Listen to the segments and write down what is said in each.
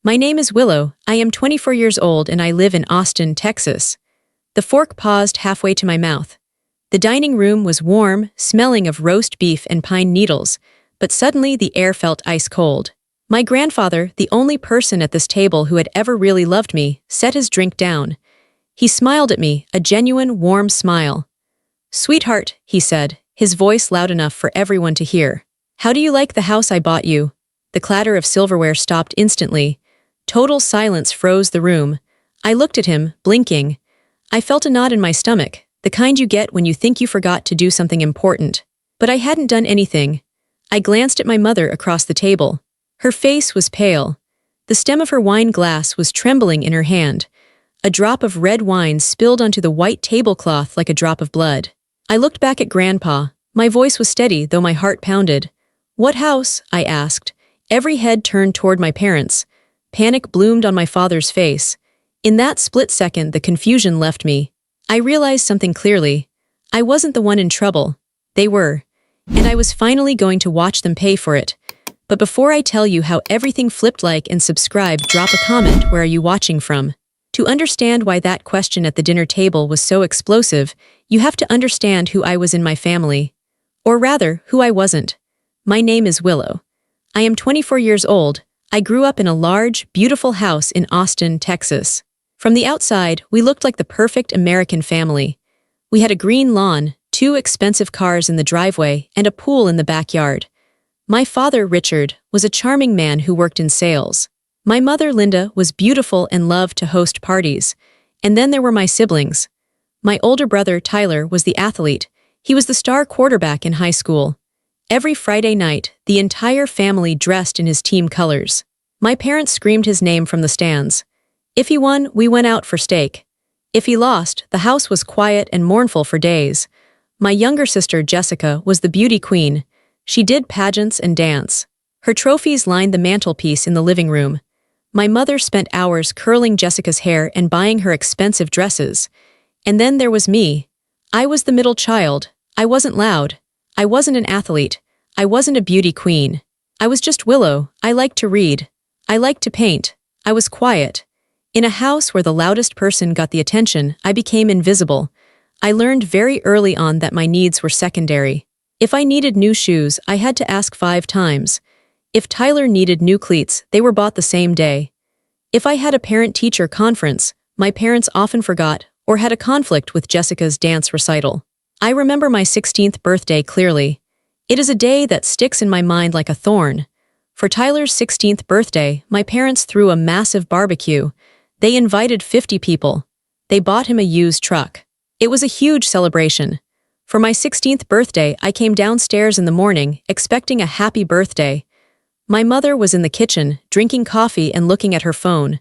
My name is Willow, I am 24 years old and I live in Austin, Texas. The fork paused halfway to my mouth. The dining room was warm, smelling of roast beef and pine needles, but suddenly the air felt ice cold. My grandfather, the only person at this table who had ever really loved me, set his drink down. He smiled at me, a genuine, warm smile. "Sweetheart," he said, his voice loud enough for everyone to hear. "How do you like the house I bought you?" The clatter of silverware stopped instantly. Total silence froze the room. I looked at him, blinking. I felt a knot in my stomach, the kind you get when you think you forgot to do something important. But I hadn't done anything. I glanced at my mother across the table. Her face was pale. The stem of her wine glass was trembling in her hand. A drop of red wine spilled onto the white tablecloth like a drop of blood. I looked back at Grandpa. My voice was steady, though my heart pounded. "What house?" I asked. Every head turned toward my parents. Panic bloomed on my father's face. In that split second, the confusion left me. I realized something clearly. I wasn't the one in trouble. They were. And I was finally going to watch them pay for it. But before I tell you how everything flipped, like and subscribe, drop a comment. Where are you watching from? To understand why that question at the dinner table was so explosive, you have to understand who I was in my family. Or rather, who I wasn't. My name is Willow. I am 24 years old. I grew up in a large, beautiful house in Austin, Texas. From the outside, we looked like the perfect American family. We had a green lawn, 2 expensive cars in the driveway, and a pool in the backyard. My father, Richard, was a charming man who worked in sales. My mother, Linda, was beautiful and loved to host parties. And then there were my siblings. My older brother, Tyler, was the athlete. He was the star quarterback in high school. Every Friday night, the entire family dressed in his team colors. My parents screamed his name from the stands. If he won, we went out for steak. If he lost, the house was quiet and mournful for days. My younger sister, Jessica, was the beauty queen. She did pageants and dance. Her trophies lined the mantelpiece in the living room. My mother spent hours curling Jessica's hair and buying her expensive dresses. And then there was me. I was the middle child. I wasn't loud. I wasn't an athlete. I wasn't a beauty queen. I was just Willow. I liked to read. I liked to paint. I was quiet. In a house where the loudest person got the attention, I became invisible. I learned very early on that my needs were secondary. If I needed new shoes, I had to ask 5 times. If Tyler needed new cleats, they were bought the same day. If I had a parent-teacher conference, my parents often forgot or had a conflict with Jessica's dance recital. I remember my 16th birthday clearly. It is a day that sticks in my mind like a thorn. For Tyler's 16th birthday, my parents threw a massive barbecue. They invited 50 people. They bought him a used truck. It was a huge celebration. For my 16th birthday, I came downstairs in the morning, expecting a happy birthday. My mother was in the kitchen, drinking coffee and looking at her phone.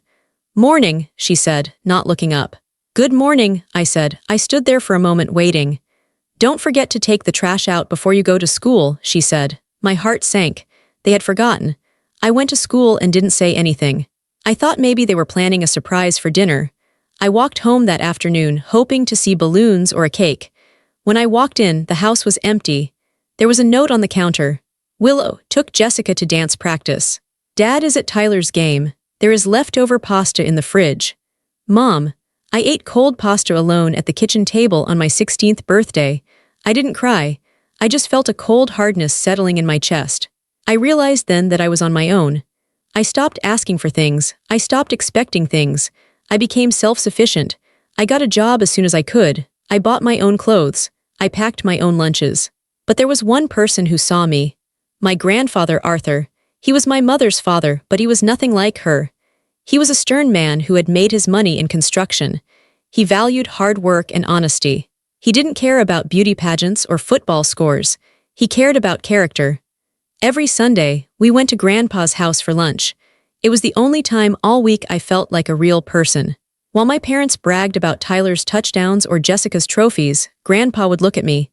"Morning," she said, not looking up. "Good morning," I said. I stood there for a moment waiting. "Don't forget to take the trash out before you go to school," she said. My heart sank. They had forgotten. I went to school and didn't say anything. I thought maybe they were planning a surprise for dinner. I walked home that afternoon, hoping to see balloons or a cake. When I walked in, the house was empty. There was a note on the counter. "Willow took Jessica to dance practice. Dad is at Tyler's game. There is leftover pasta in the fridge. Mom." I ate cold pasta alone at the kitchen table on my 16th birthday. I didn't cry. I just felt a cold hardness settling in my chest. I realized then that I was on my own. I stopped asking for things. I stopped expecting things. I became self-sufficient. I got a job as soon as I could. I bought my own clothes. I packed my own lunches. But there was one person who saw me. My grandfather, Arthur. He was my mother's father, but he was nothing like her. He was a stern man who had made his money in construction. He valued hard work and honesty. He didn't care about beauty pageants or football scores. He cared about character. Every Sunday, we went to Grandpa's house for lunch. It was the only time all week I felt like a real person. While my parents bragged about Tyler's touchdowns or Jessica's trophies, Grandpa would look at me.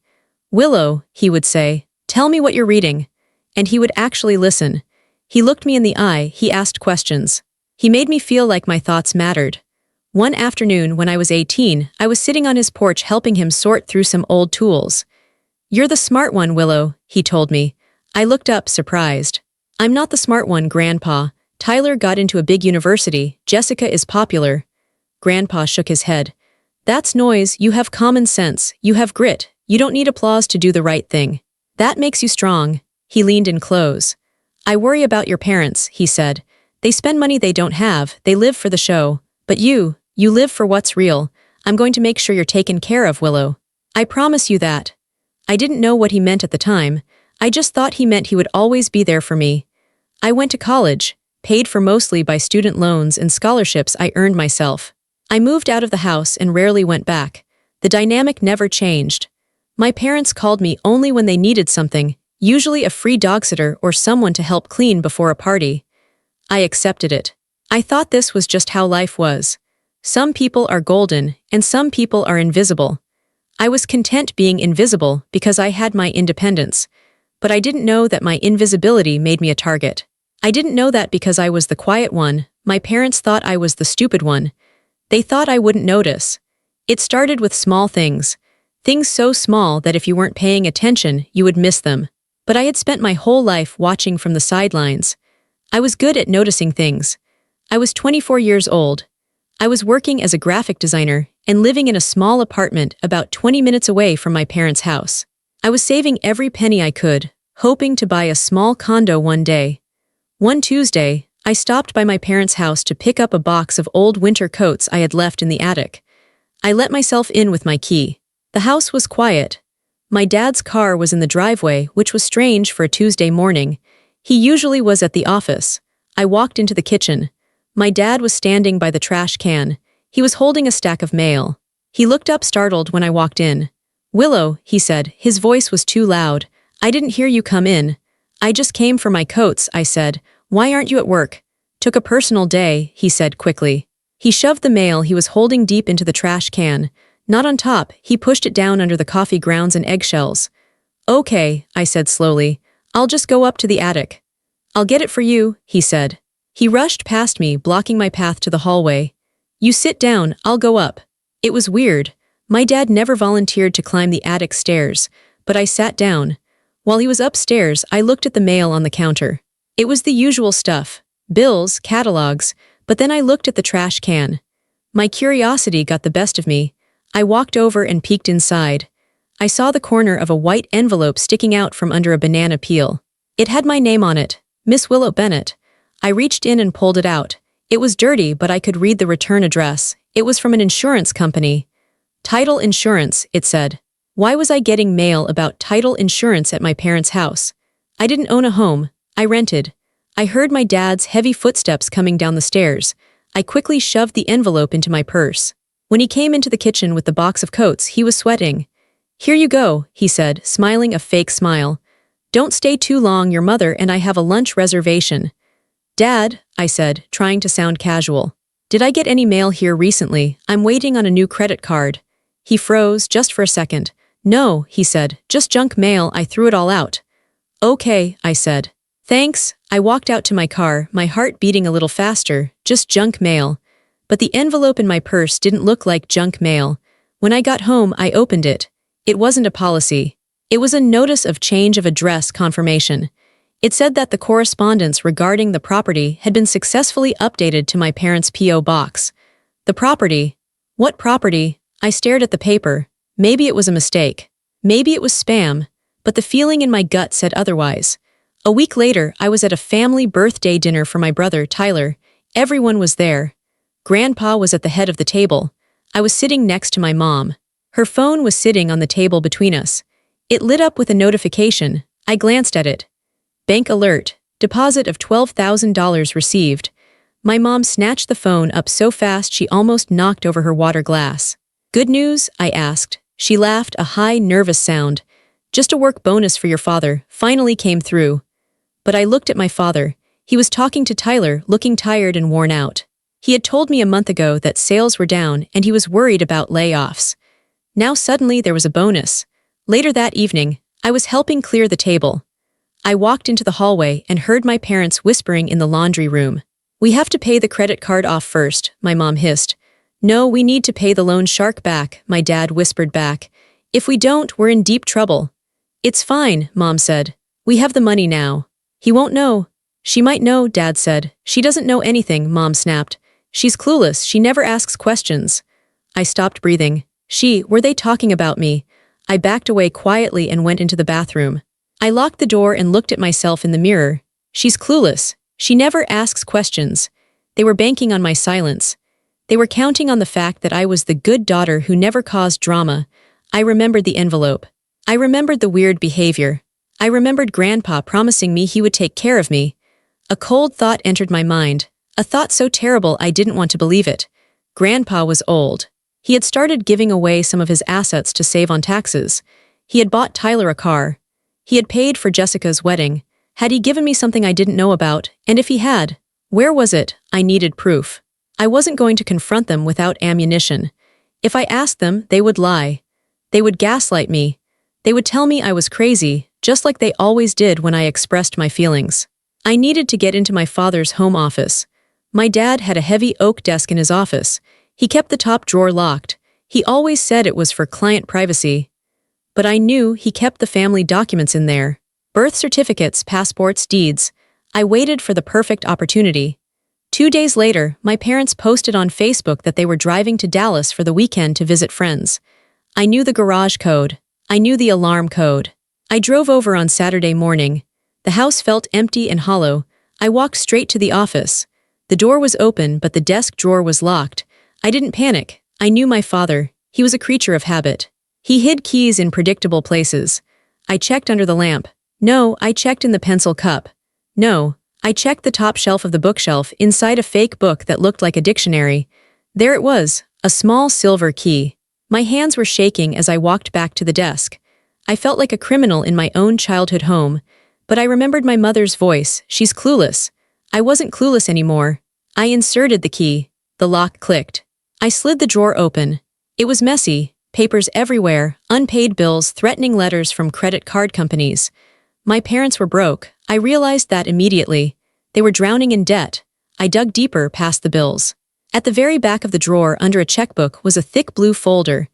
"Willow," he would say, "tell me what you're reading." And he would actually listen. He looked me in the eye, he asked questions. He made me feel like my thoughts mattered. One afternoon when I was 18, I was sitting on his porch helping him sort through some old tools. "You're the smart one, Willow," he told me. I looked up, surprised. "I'm not the smart one, Grandpa. Tyler got into a big university. Jessica is popular. Grandpa shook his head. That's noise. You have common sense. You have grit. You don't need applause to do the right thing. That makes you strong. He leaned in close. I worry about your parents, he said. They spend money they don't have. They live for the show. But you live for what's real. I'm going to make sure you're taken care of, Willow. I promise you that. I didn't know what he meant at the time. I just thought he meant he would always be there for me. I went to college, paid for mostly by student loans and scholarships I earned myself. I moved out of the house and rarely went back. The dynamic never changed. My parents called me only when they needed something, usually a free dog sitter or someone to help clean before a party. I accepted it. I thought this was just how life was. Some people are golden, and some people are invisible. I was content being invisible because I had my independence. But I didn't know that my invisibility made me a target. I didn't know that because I was the quiet one, my parents thought I was the stupid one. They thought I wouldn't notice. It started with small things. Things so small that if you weren't paying attention, you would miss them. But I had spent my whole life watching from the sidelines. I was good at noticing things. I was 24 years old. I was working as a graphic designer and living in a small apartment about 20 minutes away from my parents' house. I was saving every penny I could, hoping to buy a small condo one day. One Tuesday, I stopped by my parents' house to pick up a box of old winter coats I had left in the attic. I let myself in with my key. The house was quiet. My dad's car was in the driveway, which was strange for a Tuesday morning. He usually was at the office. I walked into the kitchen. My dad was standing by the trash can. He was holding a stack of mail. He looked up startled when I walked in. Willow, he said. His voice was too loud. I didn't hear you come in. I just came for my coats, I said. Why aren't you at work? Took a personal day, he said quickly. He shoved the mail he was holding deep into the trash can. Not on top, he pushed it down under the coffee grounds and eggshells. Okay, I said slowly. I'll just go up to the attic. I'll get it for you, he said. He rushed past me, blocking my path to the hallway. You sit down, I'll go up. It was weird. My dad never volunteered to climb the attic stairs, but I sat down. While he was upstairs, I looked at the mail on the counter. It was the usual stuff, bills, catalogs, but then I looked at the trash can. My curiosity got the best of me. I walked over and peeked inside. I saw the corner of a white envelope sticking out from under a banana peel. It had my name on it, Miss Willow Bennett. I reached in and pulled it out. It was dirty, but I could read the return address. It was from an insurance company. Title insurance, it said. Why was I getting mail about title insurance at my parents' house? I didn't own a home. I rented. I heard my dad's heavy footsteps coming down the stairs. I quickly shoved the envelope into my purse. When he came into the kitchen with the box of coats, he was sweating. Here you go, he said, smiling a fake smile. Don't stay too long, your mother and I have a lunch reservation. Dad, I said, trying to sound casual. Did I get any mail here recently? I'm waiting on a new credit card. He froze just for a second. No, he said, just junk mail, I threw it all out. Okay, I said. Thanks. I walked out to my car, my heart beating a little faster, just junk mail. But the envelope in my purse didn't look like junk mail. When I got home, I opened it. It wasn't a policy. It was a notice of change of address confirmation. It said that the correspondence regarding the property had been successfully updated to my parents' P.O. box. The property? What property? I stared at the paper. Maybe it was a mistake. Maybe it was spam. But the feeling in my gut said otherwise. A week later, I was at a family birthday dinner for my brother, Tyler. Everyone was there. Grandpa was at the head of the table. I was sitting next to my mom. Her phone was sitting on the table between us. It lit up with a notification. I glanced at it. Bank alert. Deposit of $12,000 received. My mom snatched the phone up so fast she almost knocked over her water glass. Good news? I asked. She laughed, a high, nervous sound. Just a work bonus for your father, finally came through. But I looked at my father. He was talking to Tyler, looking tired and worn out. He had told me a month ago that sales were down and he was worried about layoffs. Now suddenly there was a bonus. Later that evening, I was helping clear the table. I walked into the hallway and heard my parents whispering in the laundry room. We have to pay the credit card off first, my mom hissed. No, we need to pay the loan shark back, my dad whispered back. If we don't, we're in deep trouble. It's fine, Mom said. We have the money now. He won't know. She might know, Dad said. She doesn't know anything, Mom snapped. She's clueless, she never asks questions. I stopped breathing. Were they talking about me? I backed away quietly and went into the bathroom. I locked the door and looked at myself in the mirror. She's clueless. She never asks questions. They were banking on my silence. They were counting on the fact that I was the good daughter who never caused drama. I remembered the envelope. I remembered the weird behavior. I remembered Grandpa promising me he would take care of me. A cold thought entered my mind, a thought so terrible I didn't want to believe it. Grandpa was old. He had started giving away some of his assets to save on taxes. He had bought Tyler a car. He had paid for Jessica's wedding. Had he given me something I didn't know about? And if he had, where was it? I needed proof. I wasn't going to confront them without ammunition. If I asked them, they would lie. They would gaslight me. They would tell me I was crazy, just like they always did when I expressed my feelings. I needed to get into my father's home office. My dad had a heavy oak desk in his office. He kept the top drawer locked. He always said it was for client privacy. But I knew he kept the family documents in there. Birth certificates, passports, deeds. I waited for the perfect opportunity. 2 days later, my parents posted on Facebook that they were driving to Dallas for the weekend to visit friends. I knew the garage code. I knew the alarm code. I drove over on Saturday morning. The house felt empty and hollow. I walked straight to the office. The door was open, but the desk drawer was locked. I didn't panic. I knew my father. He was a creature of habit. He hid keys in predictable places. I checked under the lamp. No, I checked in the pencil cup. No, I checked the top shelf of the bookshelf inside a fake book that looked like a dictionary. There it was, a small silver key. My hands were shaking as I walked back to the desk. I felt like a criminal in my own childhood home, but I remembered my mother's voice. She's clueless. I wasn't clueless anymore. I inserted the key. The lock clicked. I slid the drawer open. It was messy, papers everywhere, unpaid bills, threatening letters from credit card companies. My parents were broke. I realized that immediately. They were drowning in debt. I dug deeper past the bills. At the very back of the drawer under a checkbook was a thick blue folder.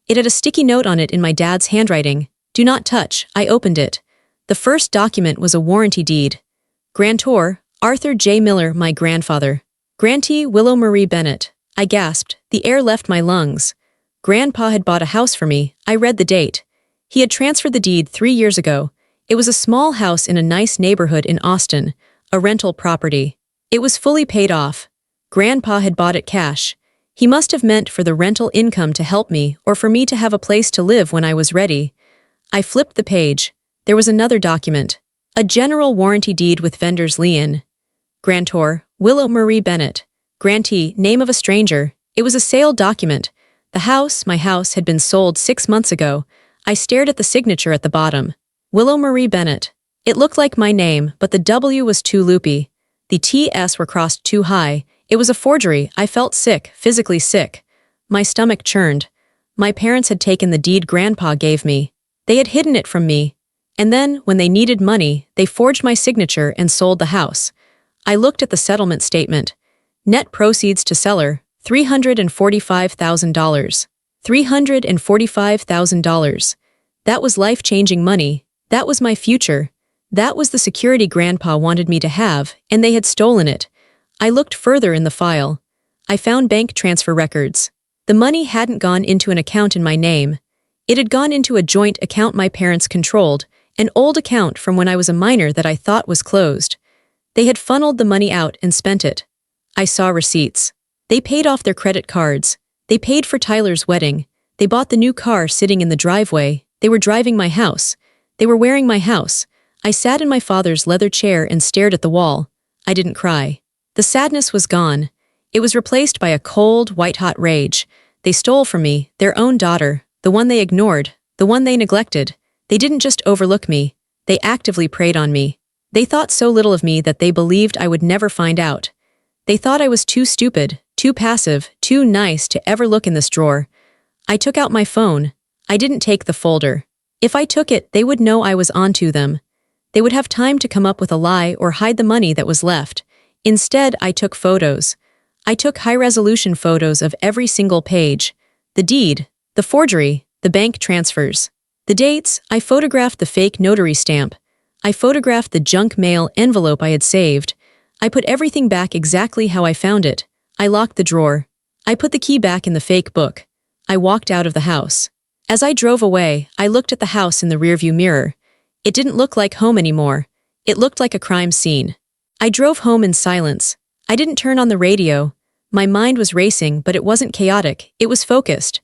It had a sticky note on it in my dad's handwriting. Do not touch. I opened it. The first document was a warranty deed. Grantor, Arthur J. Miller, my grandfather. Grantee, Willow Marie Bennett. I gasped. The air left my lungs. Grandpa had bought a house for me. I read the date. He had transferred the deed 3 years ago. It was a small house in a nice neighborhood in Austin, a rental property. It was fully paid off. Grandpa had bought it cash. He must have meant for the rental income to help me or for me to have a place to live when I was ready. I flipped the page. There was another document. A general warranty deed with vendor's lien. Grantor, Willow Marie Bennett. Grantee, name of a stranger. It was a sale document. The house, my house, had been sold 6 months ago. I stared at the signature at the bottom. Willow Marie Bennett. It looked like my name, but the W was too loopy. The T's were crossed too high. It was a forgery. I felt sick, physically sick. My stomach churned. My parents had taken the deed Grandpa gave me. They had hidden it from me. And then, when they needed money, they forged my signature and sold the house. I looked at the settlement statement. Net proceeds to seller, $345,000. $345,000. That was life-changing money. That was my future. That was the security Grandpa wanted me to have, and they had stolen it. I looked further in the file. I found bank transfer records. The money hadn't gone into an account in my name. It had gone into a joint account my parents controlled, an old account from when I was a minor that I thought was closed. They had funneled the money out and spent it. I saw receipts. They paid off their credit cards. They paid for Tyler's wedding. They bought the new car sitting in the driveway. They were driving my house. They were wearing my house. I sat in my father's leather chair and stared at the wall. I didn't cry. The sadness was gone. It was replaced by a cold, white-hot rage. They stole from me, their own daughter, the one they ignored, the one they neglected. They didn't just overlook me. They actively preyed on me. They thought so little of me that they believed I would never find out. They thought I was too stupid, too passive, too nice to ever look in this drawer. I took out my phone. I didn't take the folder. If I took it, they would know I was onto them. They would have time to come up with a lie or hide the money that was left. Instead, I took photos. I took high-resolution photos of every single page. The deed, the forgery, the bank transfers. The dates, I photographed the fake notary stamp. I photographed the junk mail envelope I had saved. I put everything back exactly how I found it. I locked the drawer. I put the key back in the fake book. I walked out of the house. As I drove away, I looked at the house in the rearview mirror. It didn't look like home anymore. It looked like a crime scene. I drove home in silence. I didn't turn on the radio. My mind was racing, but it wasn't chaotic. It was focused.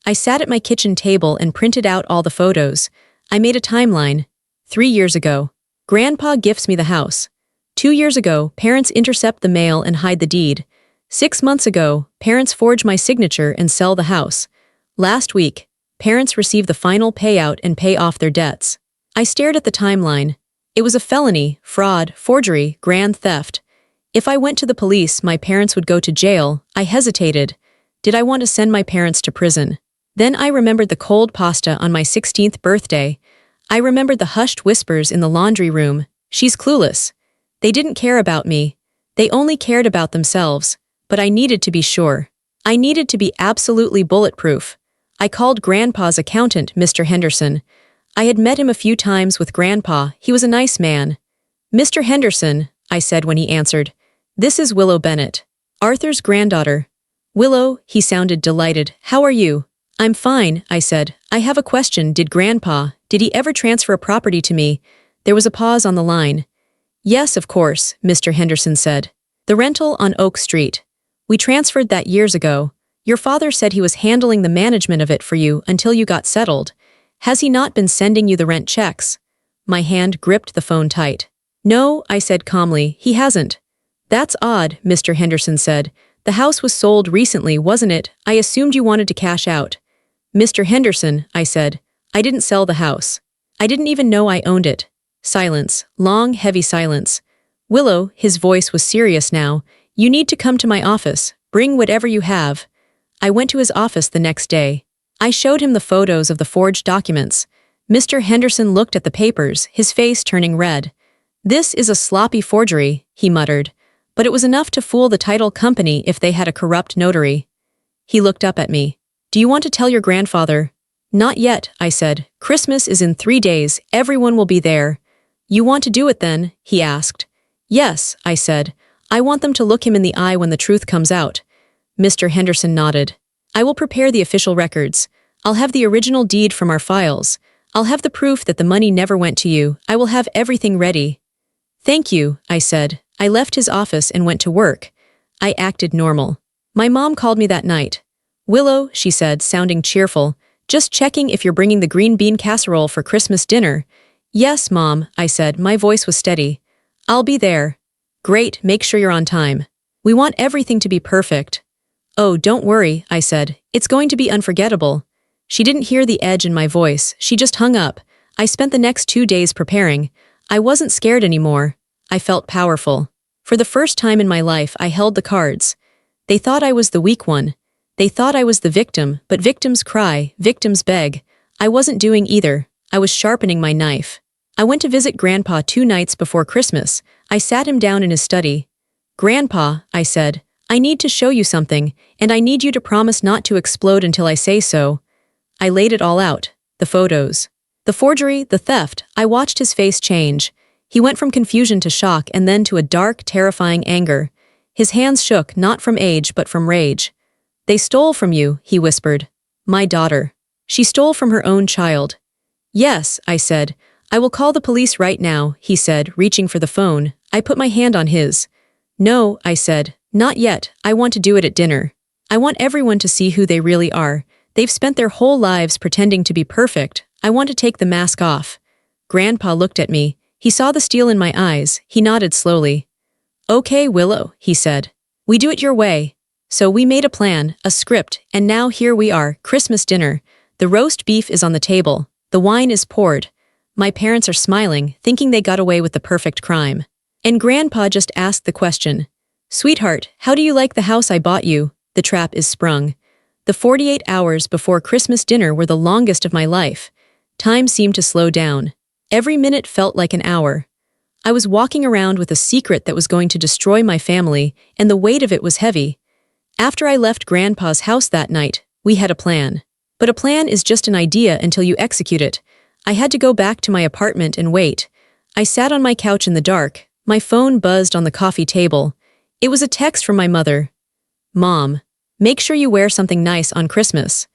I sat at my kitchen table and printed out all the photos. I made a timeline. 3 years ago, Grandpa gifts me the house. 2 years ago, parents intercept the mail and hide the deed. 6 months ago, parents forge my signature and sell the house. Last week, parents receive the final payout and pay off their debts. I stared at the timeline. It was a felony, fraud, forgery, grand theft. If I went to the police, my parents would go to jail. I hesitated. Did I want to send my parents to prison? Then I remembered the cold pasta on my 16th birthday. I remembered the hushed whispers in the laundry room. She's clueless. They didn't care about me. They only cared about themselves. But I needed to be sure. I needed to be absolutely bulletproof. I called Grandpa's accountant, Mr. Henderson. I had met him a few times with Grandpa. He was a nice man. Mr. Henderson, I said when he answered. This is Willow Bennett, Arthur's granddaughter. Willow, he sounded delighted. How are you? I'm fine, I said. I have a question. Did he ever transfer a property to me? There was a pause on the line. Yes, of course, Mr. Henderson said. The rental on Oak Street. We transferred that years ago. Your father said he was handling the management of it for you until you got settled. Has he not been sending you the rent checks? My hand gripped the phone tight. No, I said calmly, he hasn't. That's odd, Mr. Henderson said. The house was sold recently, wasn't it? I assumed you wanted to cash out. Mr. Henderson, I said, I didn't sell the house. I didn't even know I owned it. Silence, long, heavy silence. Willow, his voice was serious now. You need to come to my office. Bring whatever you have. I went to his office the next day. I showed him the photos of the forged documents. Mr. Henderson looked at the papers, his face turning red. This is a sloppy forgery, he muttered. But it was enough to fool the title company if they had a corrupt notary. He looked up at me. Do you want to tell your grandfather? Not yet, I said. Christmas is in 3 days. Everyone will be there. You want to do it then? He asked. Yes, I said. I want them to look him in the eye when the truth comes out. Mr. Henderson nodded. I will prepare the official records. I'll have the original deed from our files. I'll have the proof that the money never went to you. I will have everything ready. Thank you, I said. I left his office and went to work. I acted normal. My mom called me that night. Willow, she said, sounding cheerful, just checking if you're bringing the green bean casserole for Christmas dinner. Yes, Mom, I said. My voice was steady. I'll be there. Great, make sure you're on time. We want everything to be perfect. Oh, don't worry, I said. It's going to be unforgettable. She didn't hear the edge in my voice. She just hung up. I spent the next 2 days preparing. I wasn't scared anymore. I felt powerful. For the first time in my life, I held the cards. They thought I was the weak one. They thought I was the victim, but victims cry, victims beg. I wasn't doing either. I was sharpening my knife. I went to visit Grandpa 2 nights before Christmas. I sat him down in his study. Grandpa, I said, I need to show you something, and I need you to promise not to explode until I say so. I laid it all out. The photos. The forgery, the theft. I watched his face change. He went from confusion to shock and then to a dark, terrifying anger. His hands shook, not from age but from rage. They stole from you, he whispered. My daughter. She stole from her own child. Yes, I said. I will call the police right now, he said, reaching for the phone. I put my hand on his. No, I said. Not yet. I want to do it at dinner. I want everyone to see who they really are. They've spent their whole lives pretending to be perfect. I want to take the mask off. Grandpa looked at me. He saw the steel in my eyes. He nodded slowly. Okay, Willow, he said. We do it your way. So we made a plan, a script, and now here we are, Christmas dinner. The roast beef is on the table. The wine is poured. My parents are smiling, thinking they got away with the perfect crime. And Grandpa just asked the question. Sweetheart, how do you like the house I bought you? The trap is sprung. The 48 hours before Christmas dinner were the longest of my life. Time seemed to slow down. Every minute felt like an hour. I was walking around with a secret that was going to destroy my family, and the weight of it was heavy. After I left Grandpa's house that night, we had a plan. But a plan is just an idea until you execute it. I had to go back to my apartment and wait. I sat on my couch in the dark. My phone buzzed on the coffee table. It was a text from my mother. Mom, make sure you wear something nice on Christmas.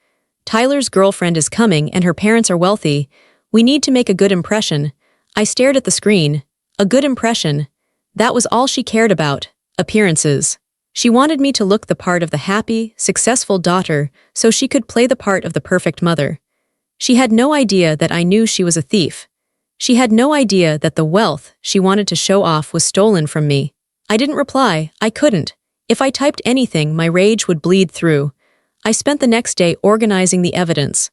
Tyler's girlfriend is coming and her parents are wealthy. We need to make a good impression. I stared at the screen. A good impression. That was all she cared about. Appearances. She wanted me to look the part of the happy, successful daughter so she could play the part of the perfect mother. She had no idea that I knew she was a thief. She had no idea that the wealth she wanted to show off was stolen from me. I didn't reply. I couldn't. If I typed anything, my rage would bleed through. I spent the next day organizing the evidence.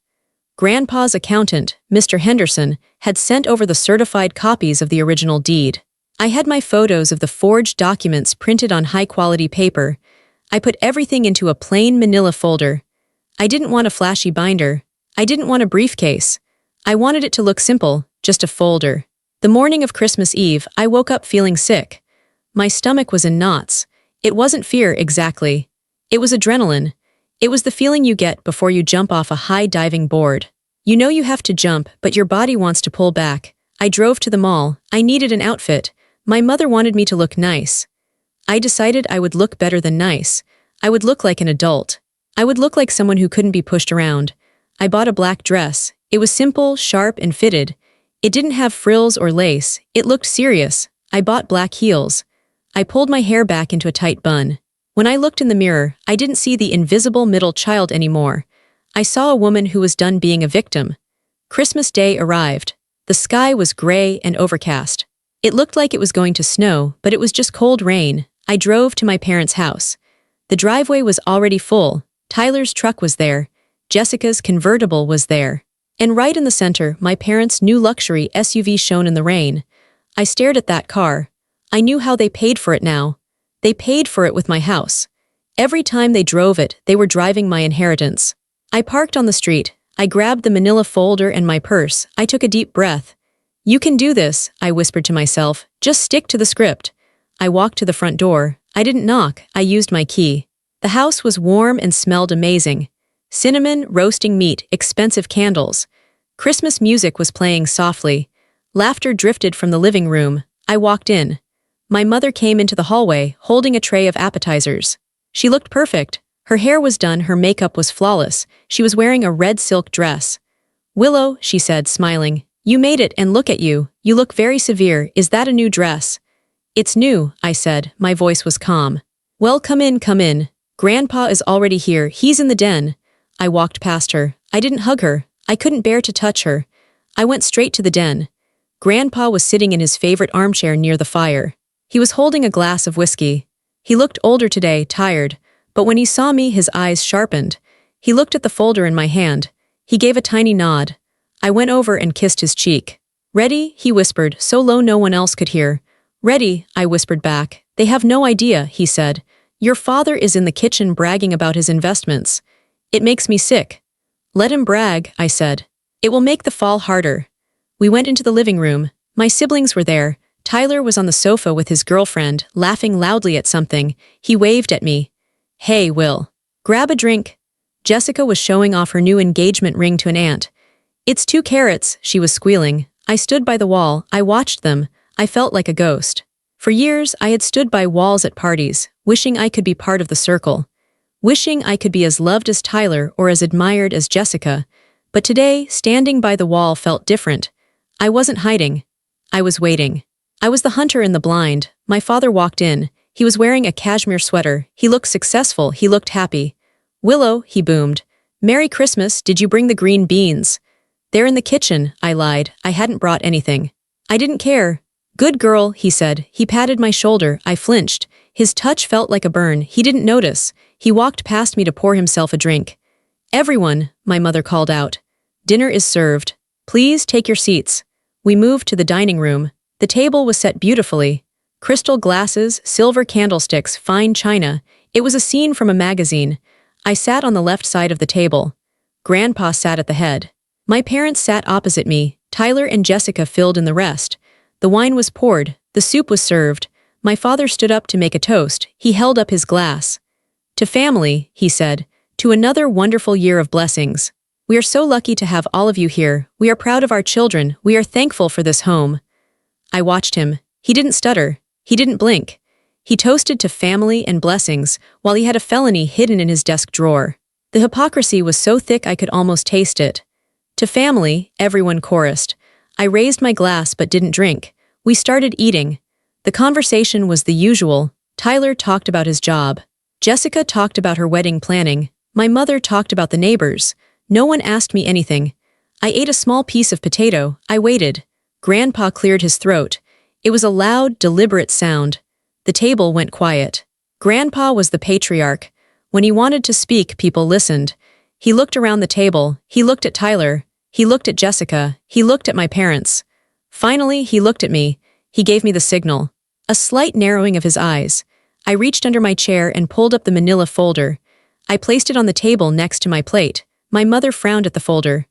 Grandpa's accountant, Mr. Henderson, had sent over the certified copies of the original deed. I had my photos of the forged documents printed on high-quality paper. I put everything into a plain manila folder. I didn't want a flashy binder. I didn't want a briefcase. I wanted it to look simple, just a folder. The morning of Christmas Eve, I woke up feeling sick. My stomach was in knots. It wasn't fear exactly. It was adrenaline. It was the feeling you get before you jump off a high-diving board. You know you have to jump, but your body wants to pull back. I drove to the mall. I needed an outfit. My mother wanted me to look nice. I decided I would look better than nice. I would look like an adult. I would look like someone who couldn't be pushed around. I bought a black dress. It was simple, sharp, and fitted. It didn't have frills or lace. It looked serious. I bought black heels. I pulled my hair back into a tight bun. When I looked in the mirror, I didn't see the invisible middle child anymore. I saw a woman who was done being a victim. Christmas Day arrived. The sky was gray and overcast. It looked like it was going to snow, but it was just cold rain. I drove to my parents' house. The driveway was already full. Tyler's truck was there. Jessica's convertible was there. And right in the center, my parents' new luxury SUV shone in the rain. I stared at that car. I knew how they paid for it now. They paid for it with my house. Every time they drove it, they were driving my inheritance. I parked on the street. I grabbed the manila folder and my purse. I took a deep breath. You can do this, I whispered to myself. Just stick to the script. I walked to the front door. I didn't knock. I used my key. The house was warm and smelled amazing. Cinnamon, roasting meat, expensive candles. Christmas music was playing softly. Laughter drifted from the living room. I walked in. My mother came into the hallway, holding a tray of appetizers. She looked perfect. Her hair was done, her makeup was flawless. She was wearing a red silk dress. Willow, she said, smiling. You made it, and look at you. You look very severe. Is that a new dress? It's new, I said. My voice was calm. Well, come in, come in. Grandpa is already here. He's in the den. I walked past her. I didn't hug her. I couldn't bear to touch her. I went straight to the den. Grandpa was sitting in his favorite armchair near the fire. He was holding a glass of whiskey. He looked older today, tired, but when he saw me, his eyes sharpened. He looked at the folder in my hand. He gave a tiny nod. I went over and kissed his cheek. Ready? He whispered, so low no one else could hear. Ready? I whispered back. They have no idea, he said. Your father is in the kitchen bragging about his investments. It makes me sick. Let him brag, I said. It will make the fall harder. We went into the living room. My siblings were there. Tyler was on the sofa with his girlfriend, laughing loudly at something. He waved at me. Hey, Will. Grab a drink. Jessica was showing off her new engagement ring to an aunt. It's 2 carats, she was squealing. I stood by the wall. I watched them. I felt like a ghost. For years, I had stood by walls at parties, wishing I could be part of the circle. Wishing I could be as loved as Tyler or as admired as Jessica. But today, standing by the wall felt different. I wasn't hiding. I was waiting. I was the hunter in the blind. My father walked in. He was wearing a cashmere sweater. He looked successful. He looked happy. Willow, he boomed. Merry Christmas, did you bring the green beans? They're in the kitchen, I lied. I hadn't brought anything. I didn't care. Good girl, he said. He patted my shoulder. I flinched. His touch felt like a burn. He didn't notice. He walked past me to pour himself a drink. Everyone, my mother called out. Dinner is served. Please take your seats. We moved to the dining room. The table was set beautifully. Crystal glasses, silver candlesticks, fine china. It was a scene from a magazine. I sat on the left side of the table. Grandpa sat at the head. My parents sat opposite me. Tyler and Jessica filled in the rest. The wine was poured. The soup was served. My father stood up to make a toast. He held up his glass. To family, he said. To another wonderful year of blessings. We are so lucky to have all of you here. We are proud of our children. We are thankful for this home. I watched him. He didn't stutter. He didn't blink. He toasted to family and blessings while he had a felony hidden in his desk drawer. The hypocrisy was so thick I could almost taste it. To family, everyone chorused. I raised my glass but didn't drink. We started eating. The conversation was the usual. Tyler talked about his job. Jessica talked about her wedding planning. My mother talked about the neighbors. No one asked me anything. I ate a small piece of potato. I waited. Grandpa cleared his throat. It was a loud, deliberate sound. The table went quiet. Grandpa was the patriarch. When he wanted to speak, people listened. He looked around the table. He looked at Tyler. He looked at Jessica. He looked at my parents. Finally, he looked at me. He gave me the signal. A slight narrowing of his eyes. I reached under my chair and pulled up the manila folder. I placed it on the table next to my plate. My mother frowned at the folder.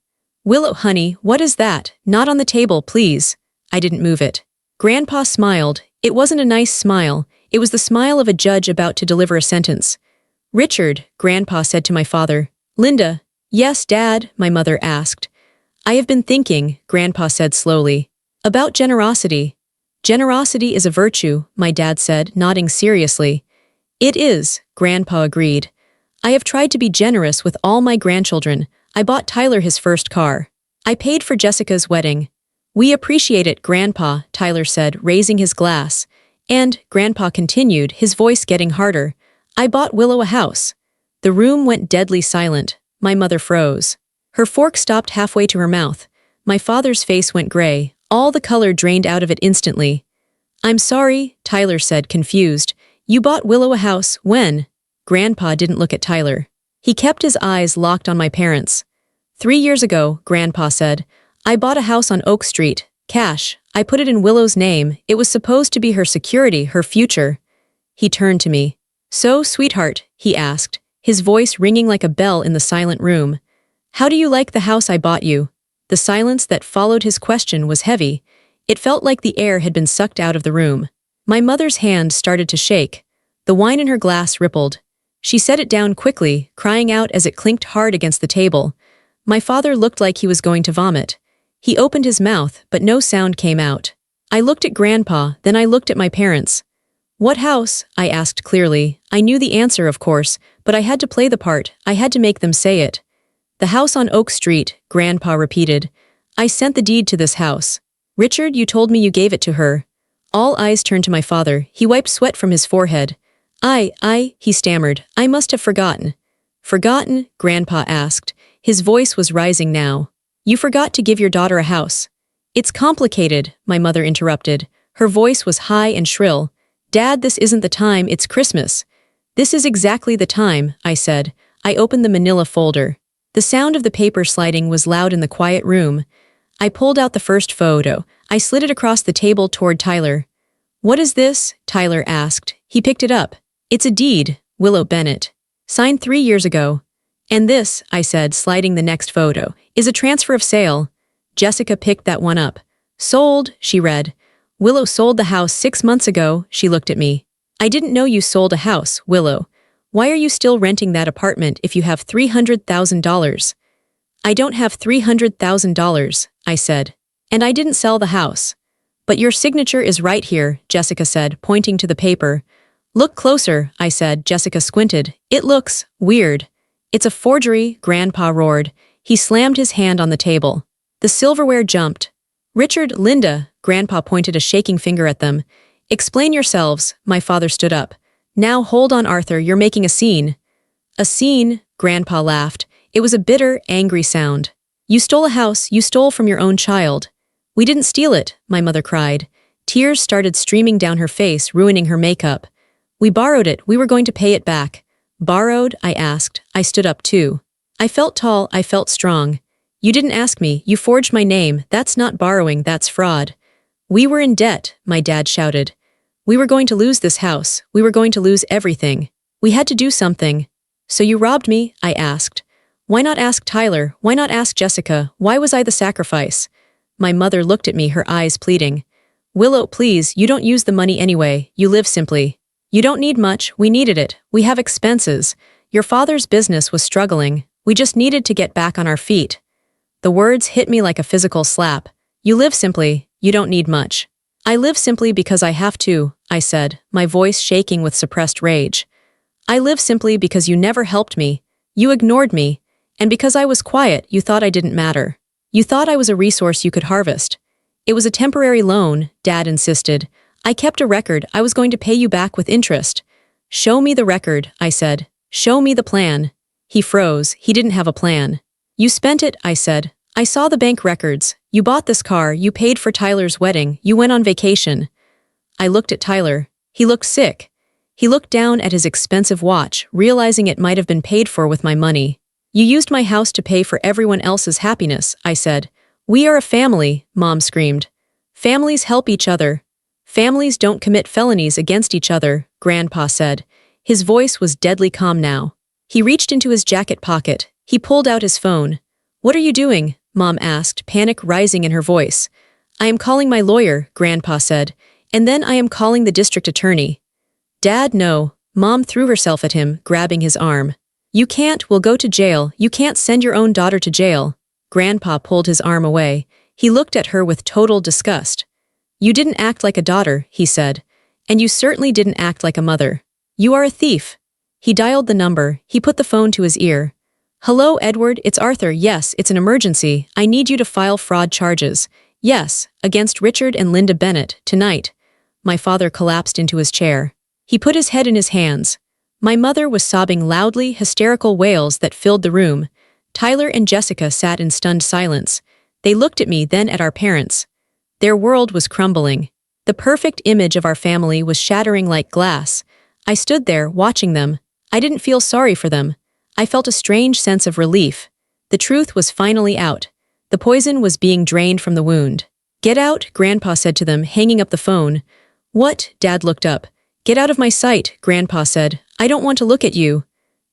Willow, honey, what is that? Not on the table, please. I didn't move it. Grandpa smiled. It wasn't a nice smile. It was the smile of a judge about to deliver a sentence. Richard, Grandpa said to my father. Linda. Yes, Dad, my mother asked. I have been thinking, Grandpa said slowly. About generosity. Generosity is a virtue, my dad said, nodding seriously. It is, Grandpa agreed. I have tried to be generous with all my grandchildren. I bought Tyler his first car. I paid for Jessica's wedding. We appreciate it, Grandpa, Tyler said, raising his glass. And, Grandpa continued, his voice getting harder, I bought Willow a house. The room went deadly silent. My mother froze. Her fork stopped halfway to her mouth. My father's face went gray. All the color drained out of it instantly. I'm sorry, Tyler said, confused. You bought Willow a house, when? Grandpa didn't look at Tyler. He kept his eyes locked on my parents. 3 years ago, Grandpa said, I bought a house on Oak Street, cash. I put it in Willow's name. It was supposed to be her security, her future. He turned to me. So, sweetheart, he asked, his voice ringing like a bell in the silent room. How do you like the house I bought you? The silence that followed his question was heavy. It felt like the air had been sucked out of the room. My mother's hand started to shake. The wine in her glass rippled. She set it down quickly, crying out as it clinked hard against the table. My father looked like he was going to vomit. He opened his mouth, but no sound came out. I looked at Grandpa, then I looked at my parents. What house? I asked clearly. I knew the answer, of course, but I had to play the part. I had to make them say it. The house on Oak Street, Grandpa repeated. I sent the deed to this house. Richard, you told me you gave it to her. All eyes turned to my father. He wiped sweat from his forehead. He stammered. I must have forgotten. Forgotten? Grandpa asked. His voice was rising now. You forgot to give your daughter a house. It's complicated, my mother interrupted. Her voice was high and shrill. Dad, this isn't the time, it's Christmas. This is exactly the time, I said. I opened the manila folder. The sound of the paper sliding was loud in the quiet room. I pulled out the first photo. I slid it across the table toward Tyler. What is this? Tyler asked. He picked it up. It's a deed, Willow Bennett. Signed 3 years ago. And this, I said, sliding the next photo, is a transfer of sale. Jessica picked that one up. Sold, she read. Willow sold the house 6 months ago, she looked at me. I didn't know you sold a house, Willow. Why are you still renting that apartment if you have $300,000? I don't have $300,000, I said. And I didn't sell the house. But your signature is right here, Jessica said, pointing to the paper. Look closer, I said. Jessica squinted. It looks weird. It's a forgery, Grandpa roared. He slammed his hand on the table. The silverware jumped. Richard, Linda, Grandpa pointed a shaking finger at them. Explain yourselves, my father stood up. Now hold on, Arthur, you're making a scene. A scene, Grandpa laughed. It was a bitter, angry sound. You stole a house, you stole from your own child. We didn't steal it, my mother cried. Tears started streaming down her face, ruining her makeup. We borrowed it, we were going to pay it back. Borrowed? I asked. I stood up too. I felt tall, I felt strong. You didn't ask me, you forged my name, that's not borrowing, that's fraud. We were in debt, my dad shouted. We were going to lose this house, we were going to lose everything. We had to do something. So you robbed me? I asked. Why not ask Tyler? Why not ask Jessica? Why was I the sacrifice? My mother looked at me, her eyes pleading. Willow, please, you don't use the money anyway, you live simply. You don't need much, we needed it, we have expenses. Your father's business was struggling, we just needed to get back on our feet. The words hit me like a physical slap. You live simply, you don't need much. I live simply because I have to, I said, my voice shaking with suppressed rage. I live simply because you never helped me, you ignored me, and because I was quiet, you thought I didn't matter. You thought I was a resource you could harvest. It was a temporary loan, Dad insisted. I kept a record, I was going to pay you back with interest. Show me the record, I said. Show me the plan. He froze, he didn't have a plan. You spent it, I said. I saw the bank records. You bought this car, you paid for Tyler's wedding, you went on vacation. I looked at Tyler. He looked sick. He looked down at his expensive watch, realizing it might have been paid for with my money. You used my house to pay for everyone else's happiness, I said. We are a family, Mom screamed. Families help each other. Families don't commit felonies against each other, Grandpa said. His voice was deadly calm now. He reached into his jacket pocket. He pulled out his phone. What are you doing? Mom asked, panic rising in her voice. I am calling my lawyer, Grandpa said, and then I am calling the district attorney. Dad, no. Mom threw herself at him, grabbing his arm. You can't, we'll go to jail. You can't send your own daughter to jail. Grandpa pulled his arm away. He looked at her with total disgust. You didn't act like a daughter, he said. And you certainly didn't act like a mother. You are a thief. He dialed the number. He put the phone to his ear. Hello, Edward, it's Arthur. Yes, it's an emergency. I need you to file fraud charges. Yes, against Richard and Linda Bennett, tonight. My father collapsed into his chair. He put his head in his hands. My mother was sobbing loudly, hysterical wails that filled the room. Tyler and Jessica sat in stunned silence. They looked at me, then at our parents. Their world was crumbling. The perfect image of our family was shattering like glass. I stood there, watching them. I didn't feel sorry for them. I felt a strange sense of relief. The truth was finally out. The poison was being drained from the wound. Get out, Grandpa said to them, hanging up the phone. What? Dad looked up. Get out of my sight, Grandpa said. I don't want to look at you.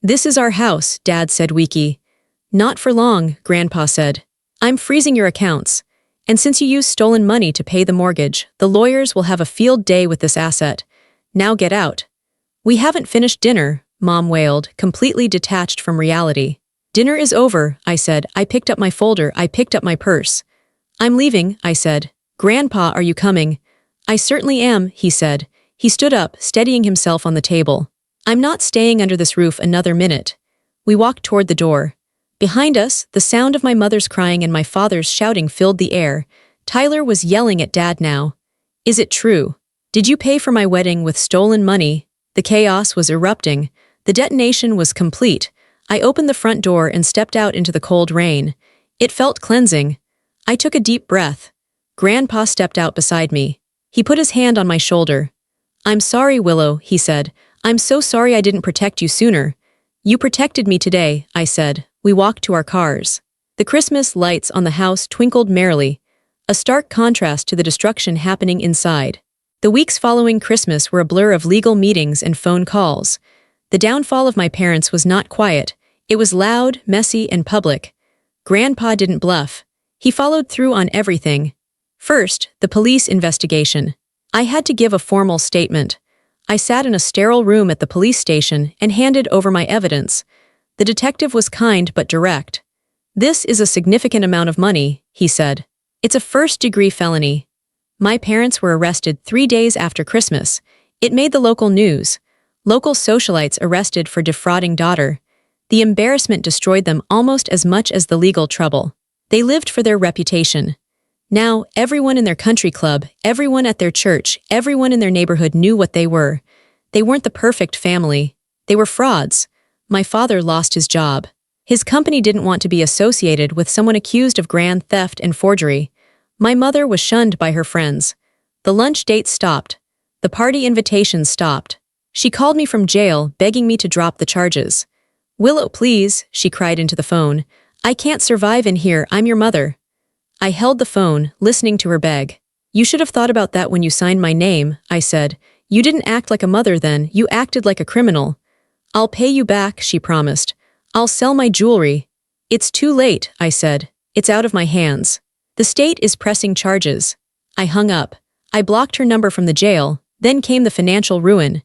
This is our house, Dad said weakly. Not for long, Grandpa said. I'm freezing your accounts. And since you used stolen money to pay the mortgage, the lawyers will have a field day with this asset. Now get out. We haven't finished dinner, Mom wailed, completely detached from reality. Dinner is over, I said. I picked up my folder. I picked up my purse. I'm leaving, I said. Grandpa, are you coming? I certainly am, he said. He stood up, steadying himself on the table. I'm not staying under this roof another minute. We walked toward the door. Behind us, the sound of my mother's crying and my father's shouting filled the air. Tyler was yelling at Dad now. Is it true? Did you pay for my wedding with stolen money? The chaos was erupting. The detonation was complete. I opened the front door and stepped out into the cold rain. It felt cleansing. I took a deep breath. Grandpa stepped out beside me. He put his hand on my shoulder. I'm sorry, Willow, he said. I'm so sorry I didn't protect you sooner. You protected me today, I said. We walked to our cars. The Christmas lights on the house twinkled merrily, a stark contrast to the destruction happening inside. The weeks following Christmas were a blur of legal meetings and phone calls. The downfall of my parents was not quiet. It was loud, messy, and public. Grandpa didn't bluff. He followed through on everything. First, the police investigation. I had to give a formal statement. I sat in a sterile room at the police station and handed over my evidence. The detective was kind but direct. This is a significant amount of money, he said. It's a first-degree felony. My parents were arrested 3 days after Christmas. It made the local news. Local socialites arrested for defrauding daughter. The embarrassment destroyed them almost as much as the legal trouble. They lived for their reputation. Now, everyone in their country club, everyone at their church, everyone in their neighborhood knew what they were. They weren't the perfect family. They were frauds. My father lost his job. His company didn't want to be associated with someone accused of grand theft and forgery. My mother was shunned by her friends. The lunch dates stopped. The party invitations stopped. She called me from jail, begging me to drop the charges. Willow, please, she cried into the phone. I can't survive in here, I'm your mother. I held the phone, listening to her beg. You should have thought about that when you signed my name, I said. You didn't act like a mother then, you acted like a criminal. I'll pay you back, she promised. I'll sell my jewelry. It's too late, I said. It's out of my hands. The state is pressing charges. I hung up. I blocked her number from the jail. Then came the financial ruin.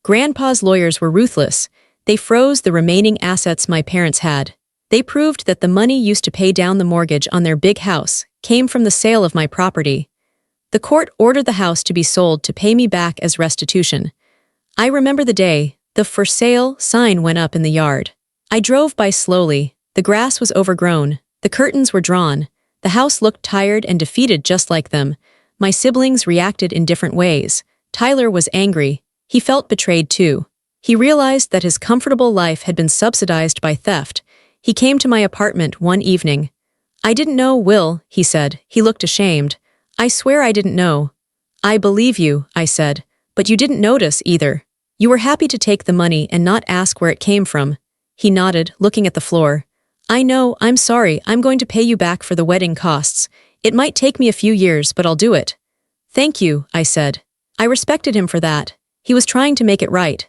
Grandpa's lawyers were ruthless. They froze the remaining assets my parents had. They proved that the money used to pay down the mortgage on their big house came from the sale of my property. The court ordered the house to be sold to pay me back as restitution. I remember the day. The "for sale" sign went up in the yard. I drove by slowly. The grass was overgrown. The curtains were drawn. The house looked tired and defeated just like them. My siblings reacted in different ways. Tyler was angry. He felt betrayed too. He realized that his comfortable life had been subsidized by theft. He came to my apartment one evening. "I didn't know, Will," he said. He looked ashamed. "I swear I didn't know." "I believe you," I said. "But you didn't notice either. You were happy to take the money and not ask where it came from." He nodded, looking at the floor. "I know, I'm sorry, I'm going to pay you back for the wedding costs. It might take me a few years, but I'll do it." "Thank you," I said. I respected him for that. He was trying to make it right.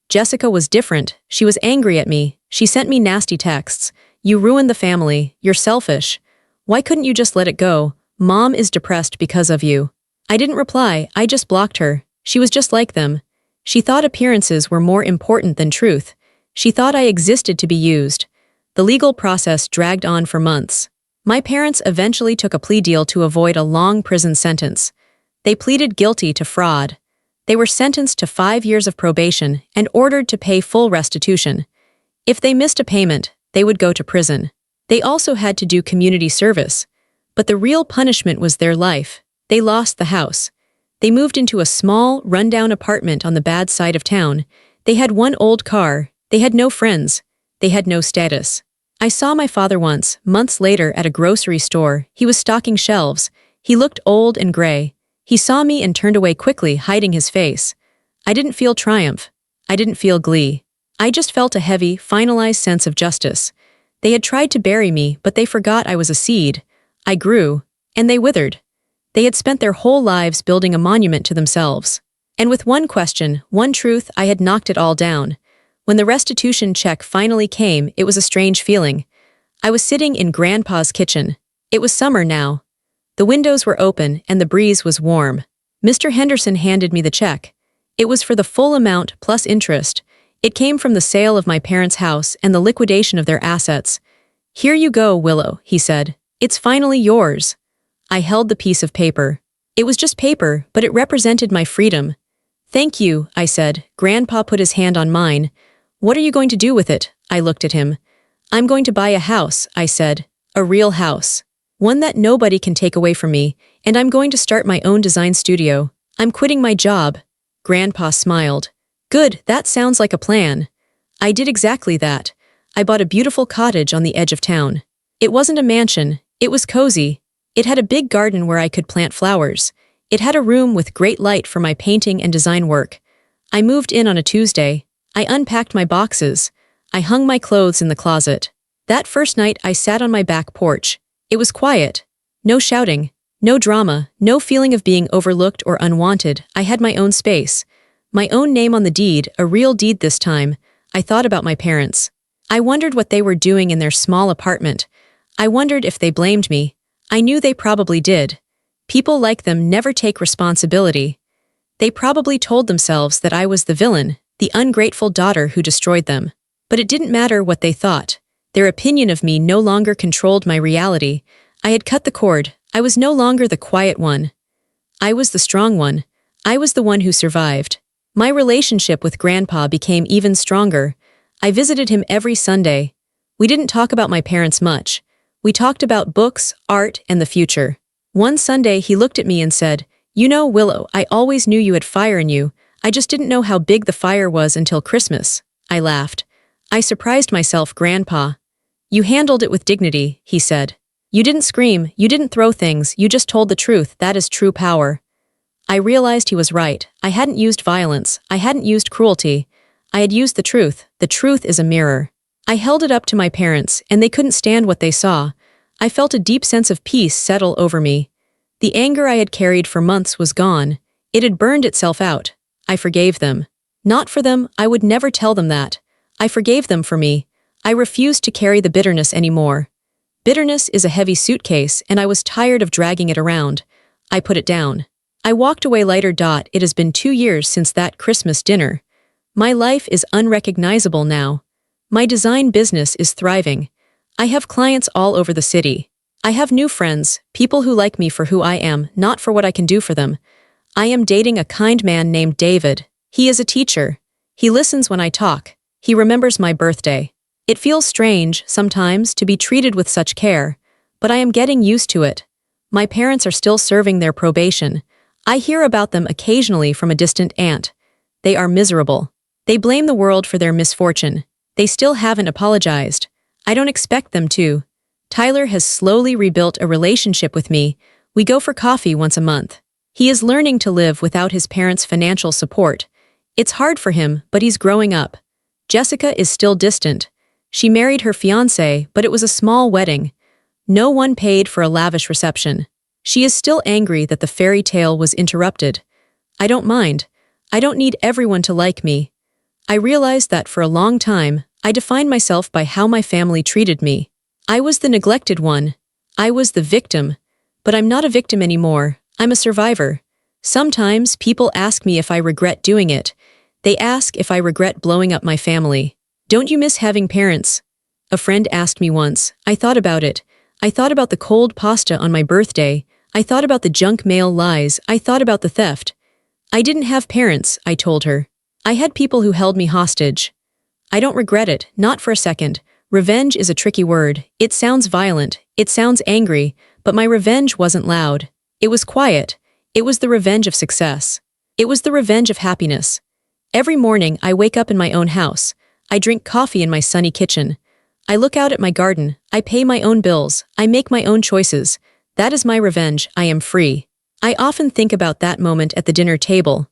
Jessica was different. She was angry at me. She sent me nasty texts. "You ruined the family. You're selfish. Why couldn't you just let it go? Mom is depressed because of you." I didn't reply, I just blocked her. She was just like them. She thought appearances were more important than truth. She thought I existed to be used. The legal process dragged on for months. My parents eventually took a plea deal to avoid a long prison sentence. They pleaded guilty to fraud. They were sentenced to 5 years of probation and ordered to pay full restitution. If they missed a payment, they would go to prison. They also had to do community service. But the real punishment was their life. They lost the house. They moved into a small, rundown apartment on the bad side of town. They had one old car. They had no friends. They had no status. I saw my father once, months later at a grocery store. He was stocking shelves. He looked old and gray. He saw me and turned away quickly, hiding his face. I didn't feel triumph. I didn't feel glee. I just felt a heavy, finalized sense of justice. They had tried to bury me, but they forgot I was a seed. I grew, and they withered. They had spent their whole lives building a monument to themselves. And with one question, one truth, I had knocked it all down. When the restitution check finally came, it was a strange feeling. I was sitting in Grandpa's kitchen. It was summer now. The windows were open and the breeze was warm. Mr. Henderson handed me the check. It was for the full amount plus interest. It came from the sale of my parents' house and the liquidation of their assets. "Here you go, Willow," he said. "It's finally yours." I held the piece of paper. It was just paper, but it represented my freedom. "Thank you," I said. Grandpa put his hand on mine. "What are you going to do with it?" I looked at him. "I'm going to buy a house," I said. "A real house. One that nobody can take away from me, and I'm going to start my own design studio. I'm quitting my job." Grandpa smiled. "Good, that sounds like a plan." I did exactly that. I bought a beautiful cottage on the edge of town. It wasn't a mansion. It was cozy. It had a big garden where I could plant flowers. It had a room with great light for my painting and design work. I moved in on a Tuesday. I unpacked my boxes. I hung my clothes in the closet. That first night I sat on my back porch. It was quiet. No shouting. No drama. No feeling of being overlooked or unwanted. I had my own space. My own name on the deed, a real deed this time. I thought about my parents. I wondered what they were doing in their small apartment. I wondered if they blamed me. I knew they probably did. People like them never take responsibility. They probably told themselves that I was the villain, the ungrateful daughter who destroyed them. But it didn't matter what they thought. Their opinion of me no longer controlled my reality. I had cut the cord. I was no longer the quiet one. I was the strong one. I was the one who survived. My relationship with Grandpa became even stronger. I visited him every Sunday. We didn't talk about my parents much. We talked about books, art, and the future. One Sunday he looked at me and said, "You know, Willow, I always knew you had fire in you. I just didn't know how big the fire was until Christmas." I laughed. "I surprised myself, Grandpa." "You handled it with dignity," he said. "You didn't scream, you didn't throw things, you just told the truth. That is true power." I realized he was right. I hadn't used violence. I hadn't used cruelty. I had used the truth. The truth is a mirror. I held it up to my parents, and they couldn't stand what they saw. I felt a deep sense of peace settle over me. The anger I had carried for months was gone. It had burned itself out. I forgave them. Not for them, I would never tell them that. I forgave them for me. I refused to carry the bitterness anymore. Bitterness is a heavy suitcase, and I was tired of dragging it around. I put it down. I walked away lighter. It has been 2 years since that Christmas dinner. My life is unrecognizable now. My design business is thriving. I have clients all over the city. I have new friends, people who like me for who I am, not for what I can do for them. I am dating a kind man named David. He is a teacher. He listens when I talk. He remembers my birthday. It feels strange, sometimes, to be treated with such care, but I am getting used to it. My parents are still serving their probation. I hear about them occasionally from a distant aunt. They are miserable. They blame the world for their misfortune. They still haven't apologized. I don't expect them to. Tyler has slowly rebuilt a relationship with me. We go for coffee once a month. He is learning to live without his parents' financial support. It's hard for him, but he's growing up. Jessica is still distant. She married her fiancé, but it was a small wedding. No one paid for a lavish reception. She is still angry that the fairy tale was interrupted. I don't mind. I don't need everyone to like me. I realized that for a long time, I defined myself by how my family treated me. I was the neglected one. I was the victim. But I'm not a victim anymore. I'm a survivor. Sometimes people ask me if I regret doing it. They ask if I regret blowing up my family. Don't you miss having parents? A friend asked me once. I thought about it. I thought about the cold pasta on my birthday. I thought about the junk mail lies. I thought about the theft. I didn't have parents, I told her. I had people who held me hostage. I don't regret it, not for a second. Revenge is a tricky word. It sounds violent. It sounds angry. But my revenge wasn't loud. It was quiet. It was the revenge of success. It was the revenge of happiness. Every morning, I wake up in my own house. I drink coffee in my sunny kitchen. I look out at my garden. I pay my own bills. I make my own choices. That is my revenge. I am free. I often think about that moment at the dinner table.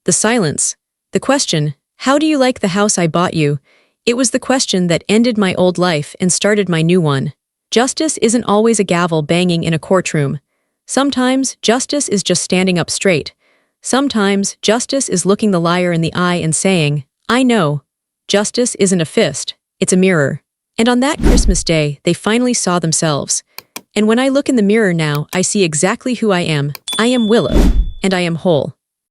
The silence. The question, how do you like the house I bought you? It was the question that ended my old life and started my new one. Justice isn't always a gavel banging in a courtroom. Sometimes, justice is just standing up straight. Sometimes, justice is looking the liar in the eye and saying, I know. Justice isn't a fist, it's a mirror. And on that Christmas day, they finally saw themselves. And when I look in the mirror now, I see exactly who I am. I am Willow, and I am whole.